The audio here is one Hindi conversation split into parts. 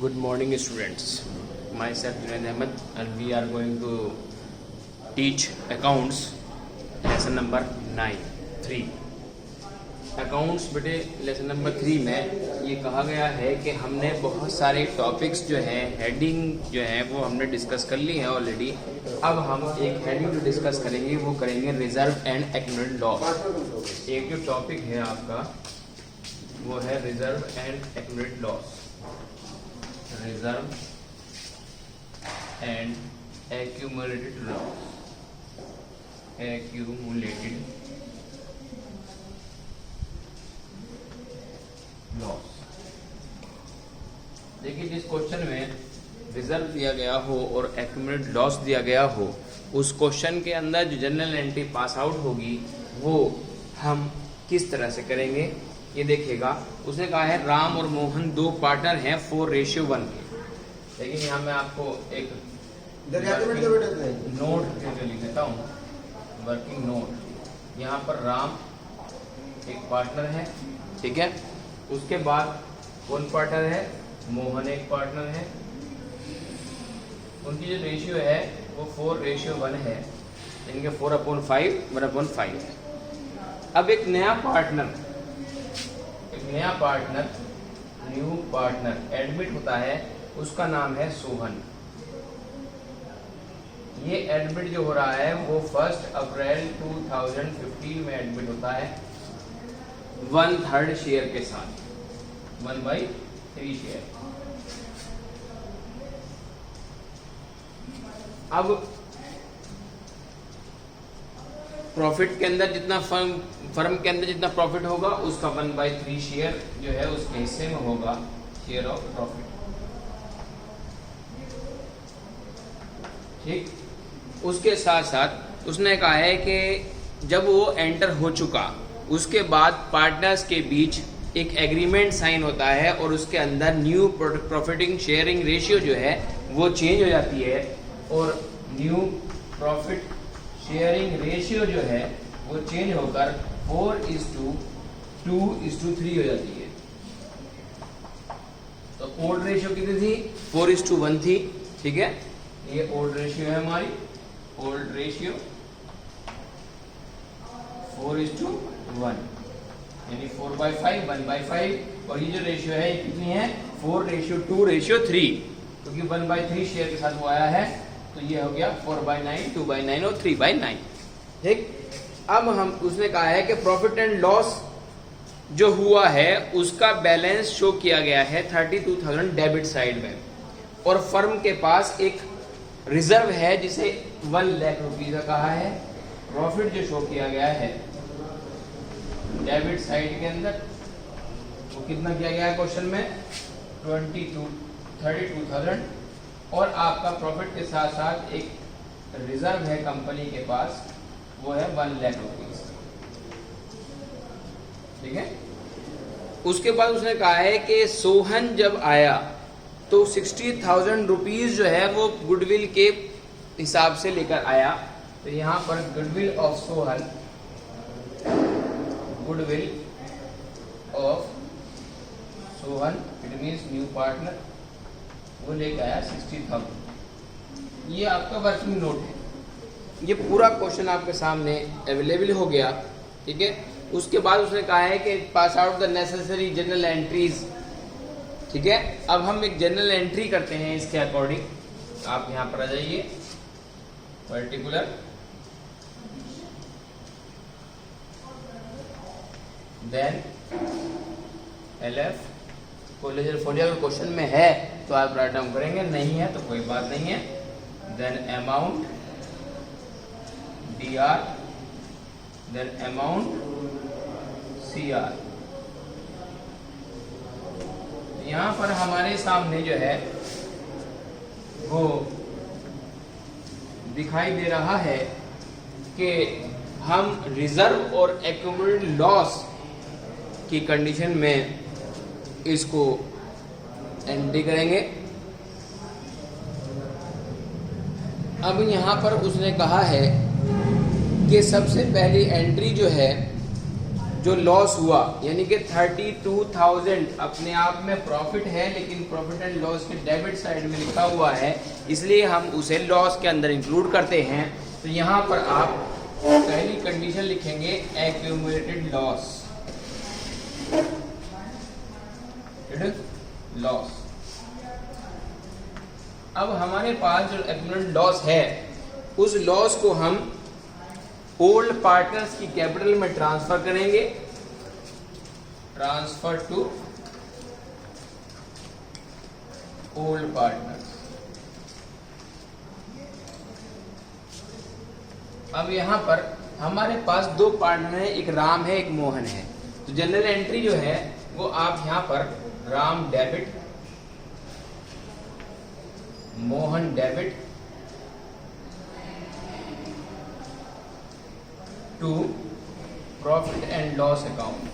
Good morning, students. Myself Junaid Ahmed, and we are going to teach accounts lesson number 3. Accounts बेटे लेसन नंबर 3 में ये कहा गया है कि हमने बहुत सारे टॉपिक्स जो हैं, हेडिंग जो है वो हमने डिस्कस कर ली है ऑलरेडी। अब हम एक हेडिंग जो डिस्कस करेंगे वो करेंगे रिजर्व एंड एक्यूमुलेटेड लॉस। एक जो टॉपिक है आपका वो है reserve and accumulated loss. Reserve and accumulated loss. Accumulated loss. देखिए, जिस क्वेश्चन में रिजर्व दिया गया हो और एक्यूमुलेटेड लॉस दिया गया हो, उस क्वेश्चन के अंदर जो जनरल एंट्री पास आउट होगी वो हम किस तरह से करेंगे ये देखिएगा। उसने कहा है राम और मोहन 2 पार्टनर हैं 4:1 के। लेकिन यहाँ मैं आपको एक नोट लिख देता हूँ, वर्किंग नोट। यहाँ पर राम एक पार्टनर है, ठीक है। उसके बाद कौन पार्टनर है? मोहन एक पार्टनर है। उनकी जो रेशियो है वो 4:1 है, इनके 4/5 1/5 है। अब एक नया पार्टनर न्यू पार्टनर एडमिट होता है, उसका नाम है सोहन। ये एडमिट जो हो रहा है वो 1 अप्रैल 2015 में एडमिट होता है 1/3 शेयर के साथ, 1/3 शेयर। अब प्रॉफिट के अंदर जितना फर्म के अंदर जितना प्रॉफिट होगा उसका 1/3 शेयर जो है उसके हिस्से में होगा, शेयर ऑफ प्रॉफिट। ठीक। उसके साथ साथ उसने कहा है कि जब वो एंटर हो चुका उसके बाद पार्टनर्स के बीच एक एग्रीमेंट साइन होता है और उसके अंदर न्यू प्रॉफिटिंग शेयरिंग रेशियो जो है वो चेंज हो जाती है और न्यू प्रॉफिट शेयरिंग रेशियो जो है वो चेंज होकर 4:2:3 हो जाती है। तो ओल्ड रेशियो कितनी थी? 4:1 थी, ठीक है। ये ओल्ड रेशियो है हमारी, ओल्ड रेशियो 4:1 यानी 4/5 1/5। और ये जो रेशियो है ये कितनी है? 4:2:3, क्योंकि 1/3 शेयर के साथ वो आया है, तो ये हो गया 4/9 2/9 और 3/9। ठीक। अब हम उसने कहा है कि प्रॉफिट एंड लॉस जो हुआ है उसका बैलेंस शो किया गया है 32,000 डेबिट साइड में, और फर्म के पास एक रिजर्व है जिसे 1 लाख रुपीज का कहा है। प्रॉफिट जो शो किया गया है डेबिट साइड के अंदर वो कितना किया गया है क्वेश्चन में? 32,000। और आपका प्रॉफिट के साथ साथ एक रिजर्व है कंपनी के पास, वो है 1 लाख रुपीज, ठीक है। उसके बाद उसने कहा है कि सोहन जब आया तो 60,000 रुपीज जो है वो गुडविल के हिसाब से लेकर आया। तो यहाँ पर goodwill of Sohan, goodwill of Sohan it means new partner, वो लेकर आया 60,000। ये आपका वर्किंग नोट है। ये पूरा क्वेश्चन आपके सामने अवेलेबल हो गया, ठीक है। उसके बाद उसने कहा है कि pass out the necessary general entries, ठीक है। अब हम एक जनरल एंट्री करते हैं इसके अकॉर्डिंग। आप यहाँ पर आ जाइए, पर्टिकुलर देन LF कोलेजर फोलिया अगर क्वेश्चन में है तो आप राइट डाउन करेंगे, नहीं है तो कोई बात नहीं है। Then amount DR, then amount CR। यहाँ पर हमारे सामने जो है वो दिखाई दे रहा है कि हम रिजर्व और एक्यूमुलेटेड लॉस की कंडीशन में इसको एंट्री करेंगे। अब यहाँ पर उसने कहा है कि सबसे पहली एंट्री जो है जो लॉस हुआ, यानी कि 32,000 अपने आप में प्रॉफिट है, लेकिन प्रॉफिट एंड लॉस के डेबिट साइड में लिखा हुआ है, इसलिए हम उसे लॉस के अंदर इंक्लूड करते हैं। तो यहाँ पर आप पहली कंडीशन लिखेंगे एक्यूमुलेटेड लॉस, लॉस। अब हमारे पास जो एक्यूमुलेटेड लॉस है, उस लॉस को हम ओल्ड पार्टनर्स की कैपिटल में ट्रांसफर करेंगे, ट्रांसफर टू ओल्ड पार्टनर्स। अब यहां पर हमारे पास दो पार्टनर है, एक राम है, एक मोहन है। तो जनरल एंट्री जो है वो आप यहां पर Ram debit, Mohan debit to profit and loss account.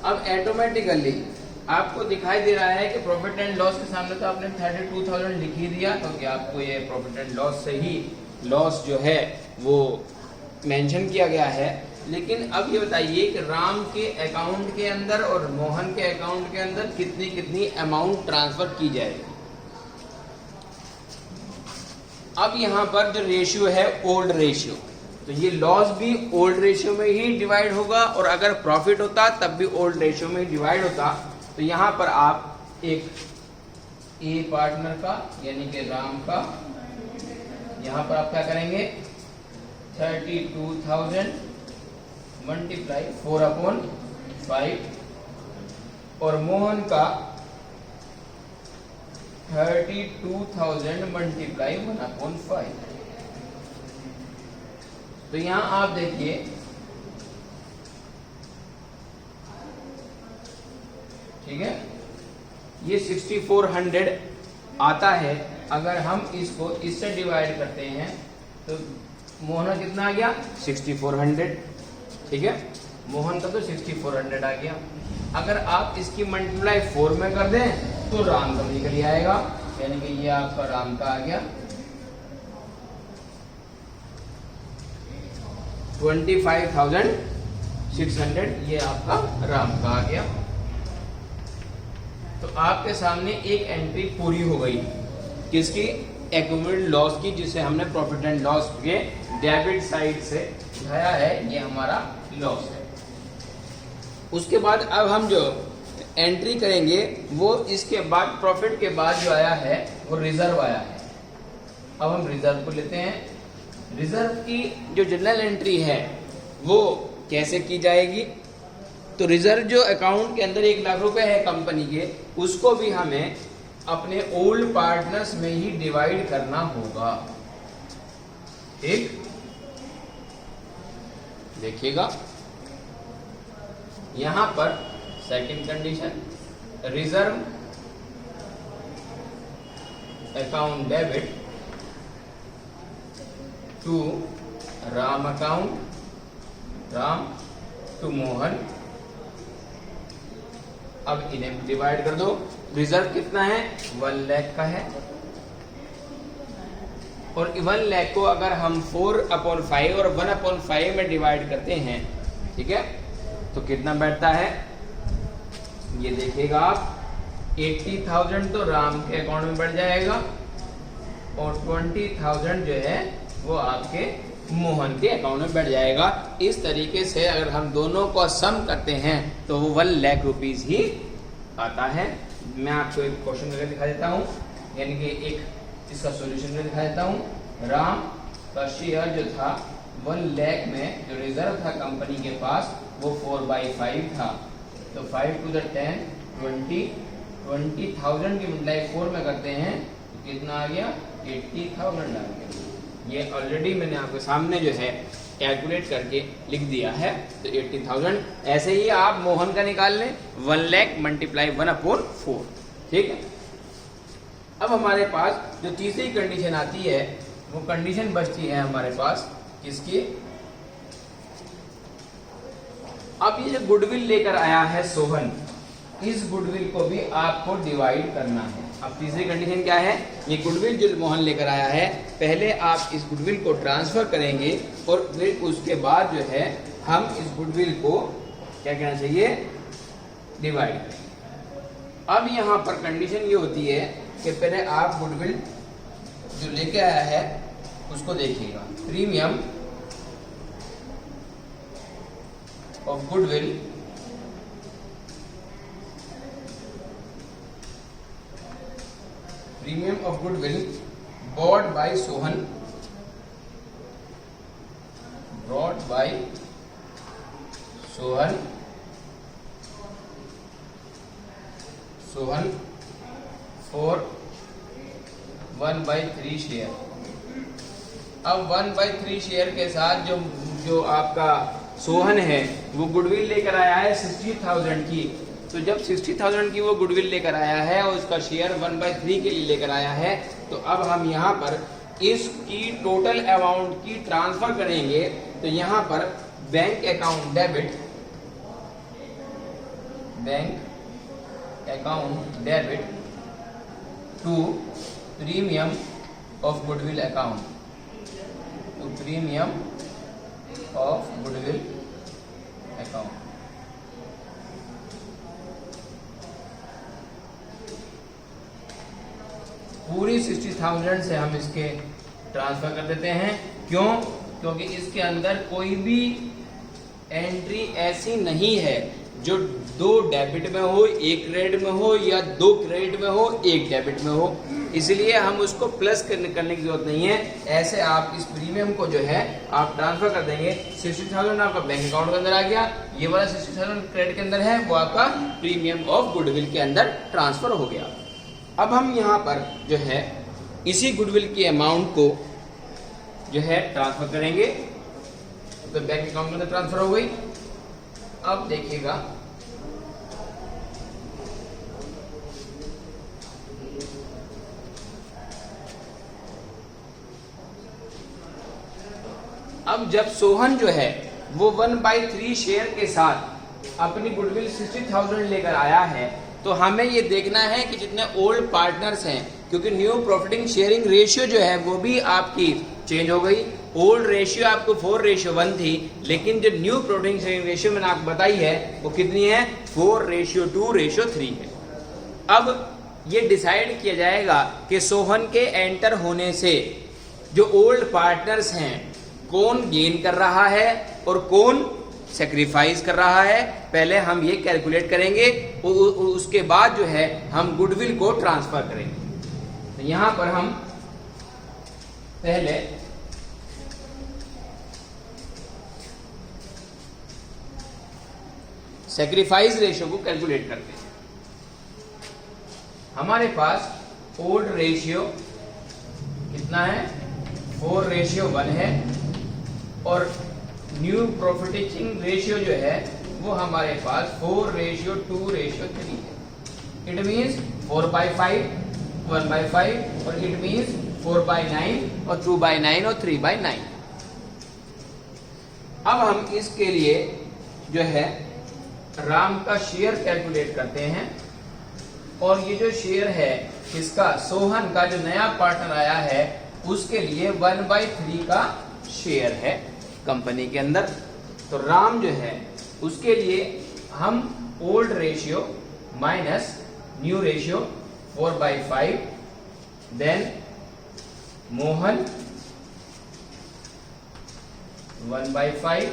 अब ऑटोमेटिकली आपको दिखाई दे रहा है कि प्रॉफिट एंड लॉस के सामने तो आपने 32,000 लिख ही दिया, क्योंकि आपको ये प्रॉफिट एंड लॉस से ही लॉस जो है वो मेंशन किया गया है। लेकिन अब ये बताइए कि राम के अकाउंट के अंदर और मोहन के अकाउंट के अंदर कितनी कितनी अमाउंट ट्रांसफर की जाएगी। अब यहां पर जो रेशियो है ओल्ड रेशियो, तो ये लॉस भी ओल्ड रेशियो में ही डिवाइड होगा, और अगर प्रॉफिट होता तब भी ओल्ड रेशियो में ही डिवाइड होता। तो यहां पर आप एक ए पार्टनर का यानी कि राम का, यहां पर आप क्या करेंगे 32,000 मल्टीप्लाई 4/5, और मोहन का 32,000 मल्टीप्लाई 1/5। तो यहां आप देखिए ठीक है, ये 6400 आता है। अगर हम इसको इससे डिवाइड करते हैं तो मोहन कितना आ गया 6400, ठीक है, मोहन का तो 6400 आ गया। अगर आप इसकी मल्टीप्लाई 4 में कर दें तो राम का निकल आएगा, यानी कि ये आपका राम का आ गया 25,600, ये आपका राम का आ गया। तो आपके सामने एक एंट्री पूरी हो गई किसकी, एक्यूमुलेटेड लॉस की, जिसे हमने प्रॉफिट एंड लॉस के डेबिट साइड से उठाया है, ये हमारा लॉस है। उसके बाद अब हम जो एंट्री करेंगे वो इसके बाद प्रॉफिट के बाद जो आया है वो रिजर्व आया है। अब हम रिजर्व को लेते हैं। रिजर्व की जो जनरल एंट्री है वो कैसे की जाएगी, तो रिजर्व जो अकाउंट के अंदर 1 लाख रुपए है कंपनी के, उसको भी हमें अपने ओल्ड पार्टनर्स में ही डिवाइड करना होगा। ठीक, देखिएगा यहां पर second condition, reserve account debit to Ram account, Ram to Mohan. अब इन्हें डिवाइड कर दो। रिजर्व कितना है 1 लाख का है, और 1 लाख को अगर हम 4/5 और 1/5 में डिवाइड करते हैं, ठीक है, तो कितना बैठता है ये देखिएगा आप, 80,000 तो राम के अकाउंट में बढ़ जाएगा, और 20,000 जो है वो आपके मोहन के अकाउंट में बढ़ जाएगा। इस तरीके से अगर हम दोनों को सम करते हैं तो वो 1 लाख रुपीज ही आता है। मैं आपको एक क्वेश्चन करके दिखा देता हूँ, यानी कि एक इसका सॉल्यूशन करके दिखा देता हूँ। राम का शेयर जो था 1 लाख में, जो रिजर्व था कंपनी के पास, वो 4/5 था। तो 5 to the 10 20,000 की मल्टीप्लाई 4 में करते हैं तो कितना आ गया 80,000 आ गया। ये ऑलरेडी मैंने आपके सामने जो है कैलकुलेट करके लिख दिया है। तो 80,000 ऐसे ही आप मोहन का निकाल लें, 1 लाख मल्टीप्लाई 1/4, ठीक है। अब हमारे पास जो तीसरी कंडीशन आती है वो कंडीशन बचती है हमारे पास किसकी, अब ये जो गुडविल लेकर आया है सोहन, इस गुडविल को भी आपको डिवाइड करना है। अब तीसरी कंडीशन क्या है, ये गुडविल जो मोहन लेकर आया है, पहले आप इस गुडविल को ट्रांसफर करेंगे और फिर उसके बाद जो है हम इस गुडविल को क्या कहना चाहिए, डिवाइड करेंगे। अब यहां पर कंडीशन ये होती है कि पहले आप गुडविल जो लेके आया है उसको देखिएगा। Premium of goodwill bought by Sohan, for 1/3 share. अब 1/3 शेयर के साथ जो आपका सोहन है वो गुडविल लेकर आया है 60,000 की। तो जब 60,000 की वो गुडविल लेकर आया है और उसका शेयर 1/3 के लिए लेकर आया है, तो अब हम यहाँ पर इसकी टोटल अमाउंट की ट्रांसफर करेंगे। तो यहाँ पर bank account debit to premium of goodwill account, पूरी 60,000 से हम इसके ट्रांसफर कर देते हैं। क्यों? क्योंकि इसके अंदर कोई भी एंट्री ऐसी नहीं है जो 2 डेबिट में हो, 1 क्रेडिट में हो, या 2 क्रेडिट में हो, 1 डेबिट में हो। इसलिए हम उसको प्लस करने की जरूरत नहीं है। ऐसे आप इस प्रीमियम को जो है आप ट्रांसफर कर देंगे। 60,000 आपका बैंक अकाउंट के अंदर आ गया, ये वाला 60,000 क्रेडिट के अंदर है, वो आपका प्रीमियम ऑफ गुडविल के अंदर ट्रांसफर हो गया। अब हम यहाँ पर जो है इसी गुडविल की अमाउंट को जो है ट्रांसफर करेंगे। तो बैंक अकाउंट के अंदर ट्रांसफर हो गई। अब देखिएगा, अब जब सोहन जो है वो 1/3 शेयर के साथ अपनी गुडविल 60,000 लेकर आया है, तो हमें ये देखना है कि जितने ओल्ड पार्टनर्स हैं, क्योंकि न्यू प्रॉफिटिंग शेयरिंग रेशियो जो है वो भी आपकी चेंज हो गई। ओल्ड रेशियो आपको 4:1 थी, लेकिन जो न्यू प्रॉफिटिंग शेयरिंग रेशियो मैंने आपको बताई है वो कितनी है, 4:2:3 है। अब ये डिसाइड किया जाएगा कि सोहन के एंटर होने से जो ओल्ड पार्टनर्स हैं कौन गेन कर रहा है और कौन सेक्रीफाइस कर रहा है। पहले हम ये कैलकुलेट करेंगे, उसके बाद जो है हम गुडविल को ट्रांसफर करेंगे। तो यहां पर हम पहले सेक्रीफाइस रेशियो को कैलकुलेट करते हैं। हमारे पास ओल्ड रेशियो कितना है, 4:1 है, और न्यू प्रॉफिटिंग रेशियो जो है वो हमारे पास 4:2:3 है। इट मीन्स 4/5, 1/5, और इट मीन्स 4/9 और 2/9 और 3/9। अब हम इसके लिए जो है राम का शेयर कैलकुलेट करते हैं, और ये जो शेयर है इसका, सोहन का जो नया पार्टनर आया है उसके लिए 1/3 का शेयर है कंपनी के अंदर। तो राम जो है उसके लिए हम old ratio minus new ratio 4/5, then Mohan 1/5,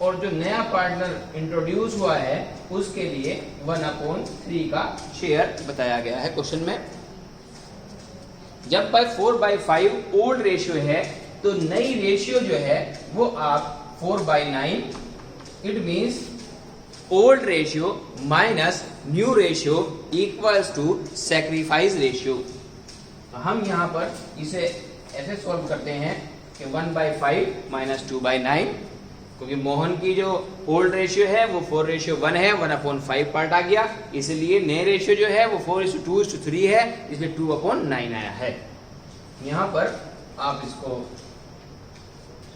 और जो नया पार्टनर इंट्रोड्यूस हुआ है उसके लिए 1/3 का शेयर बताया गया है क्वेश्चन में। जब 4/5 ओल्ड रेशियो है तो नई रेशियो जो है वो आप 4/9, it means old ratio minus new ratio equals to sacrifice ratio. तो हम यहां पर इसे ऐसे सॉल्व करते हैं कि 1/5 माइनस 2/9, क्योंकि मोहन की जो ओल्ड रेशियो है वो 4:1 है, 1/5 पार्ट आ गया, इसलिए नए रेशियो जो है वो 4:2:3 है, इसलिए 2/9 आया है। यहां पर आप इसको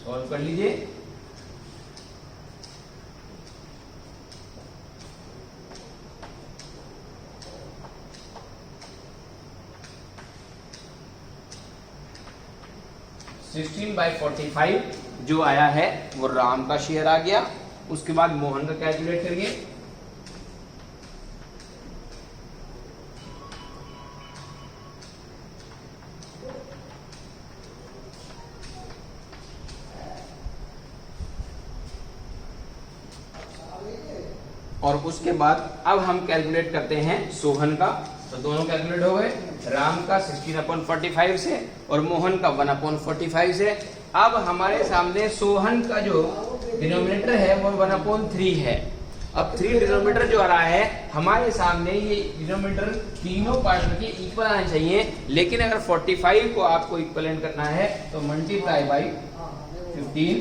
सॉल्व कर लीजिए। 16/45 जो आया है वो राम का शेयर आ गया। उसके बाद मोहन का कैलकुलेट करिए। और उसके बाद अब हम कैलकुलेट करते हैं सोहन का। तो दोनों कैलकुलेट हो गए, राम का 16/45 से और मोहन का 1/45 से। अब हमारे सामने सोहन का जो डिनोमिनेटर है वो 1/3 है। अब 3 डिनोमिनेटर जो आ रहा है हमारे सामने, ये डिनोमिनेटर तीनों पार्ट के इक्वल आना चाहिए, लेकिन अगर 45 को आपको इक्वलेंट करना है तो मल्टीप्लाई बाई 15।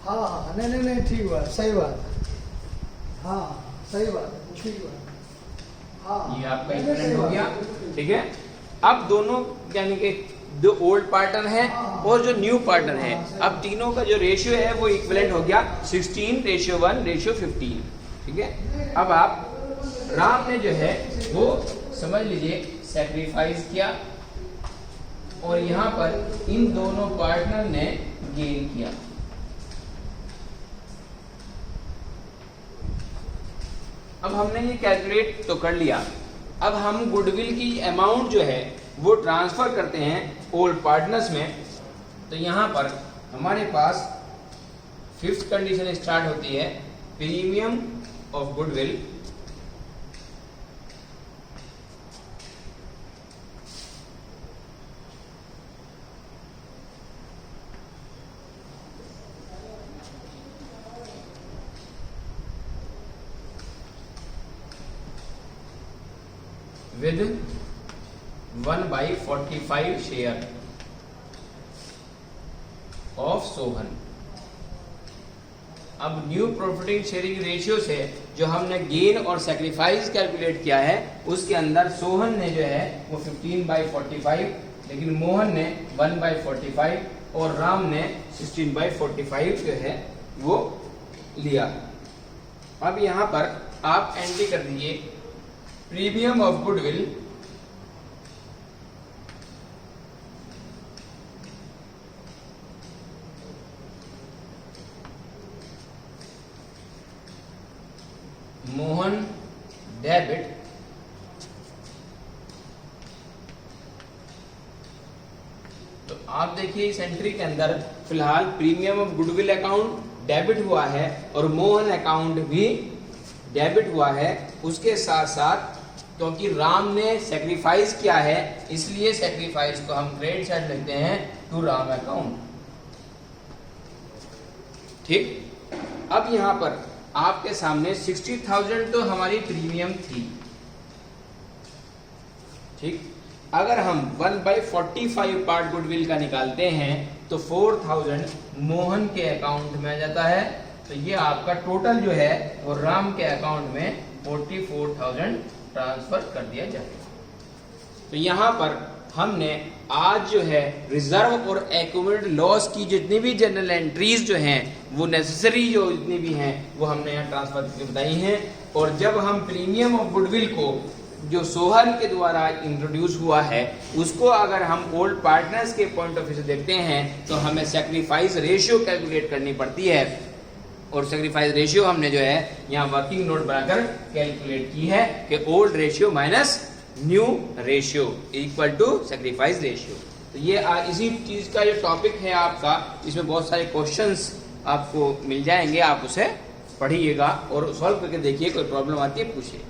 हाँ नहीं ठीक बात, सही बात, हाँ सही बात, ठीक बात, हाँ ये आपका इक्वलेंट हो गया। ठीक है, अब दोनों यानी कि जो ओल्ड पार्टनर है और जो न्यू पार्टनर है, अब तीनों का जो रेशियो है वो इक्वलेंट हो गया 16:1:15। ठीक है, अब आप राम ने जो है वो समझ लीजिए सैक्रिफाइस किया और यहाँ पर इन दोनों पार्टनर ने गेन किया। अब हमने ये कैलकुलेट तो कर लिया, अब हम गुडविल की अमाउंट जो है वो ट्रांसफर करते हैं ओल्ड पार्टनर्स में। तो यहां पर हमारे पास 5th कंडीशन स्टार्ट होती है, premium of goodwill with 1/45 share of Sohan. अब न्यू प्रॉफिटिंग शेयरिंग रेशियो से जो हमने गेन और सैक्रिफाइस कैलकुलेट किया है उसके अंदर सोहन ने जो है वो 15/45, लेकिन मोहन ने 1/45 और राम ने 16/45 जो है वो लिया। अब यहां पर आप एंट्री कर दीजिए premium of goodwill Mohan debit तो आप देखिए इस एंट्री के अंदर फिलहाल premium of goodwill account debit हुआ है और मोहन अकाउंट भी डेबिट हुआ है। उसके साथ साथ क्योंकि राम ने सैक्रिफाइस किया है इसलिए सैक्रिफाइस को हम क्रेडिट साइड लिखते हैं टू राम अकाउंट। ठीक, अब यहां पर आपके सामने 60,000 तो हमारी प्रीमियम थी। ठीक, अगर हम 1/45 पार्ट गुडविल का निकालते हैं तो 4,000 मोहन के अकाउंट में आ जाता है। तो ये आपका टोटल जो है वो राम के अकाउंट में 44,000 ट्रांसफर कर दिया जाएगा। तो यहाँ पर हमने आज जो है रिजर्व और एक्यूमुलेटेड लॉस की जितनी भी जनरल एंट्रीज जो हैं वो नेसेसरी जो जितनी भी हैं वो हमने यहाँ ट्रांसफर करके बताई हैं। और जब हम प्रीमियम ऑफ गुडविल को जो सोहन के द्वारा इंट्रोड्यूस हुआ है उसको अगर हम ओल्ड पार्टनर्स के पॉइंट ऑफ व्यू से देखते हैं तो हमें सैक्रिफाइस रेशियो कैलकुलेट करनी पड़ती है। और सैक्रिफाइस रेशियो हमने जो है यहाँ वर्किंग नोट बनाकर कैलकुलेट की है कि old ratio minus new ratio equal to sacrifice ratio. तो ये इसी चीज का जो टॉपिक है आपका, इसमें बहुत सारे क्वेश्चंस आपको मिल जाएंगे, आप उसे पढ़िएगा और सॉल्व करके देखिए, कोई प्रॉब्लम आती है पूछिए।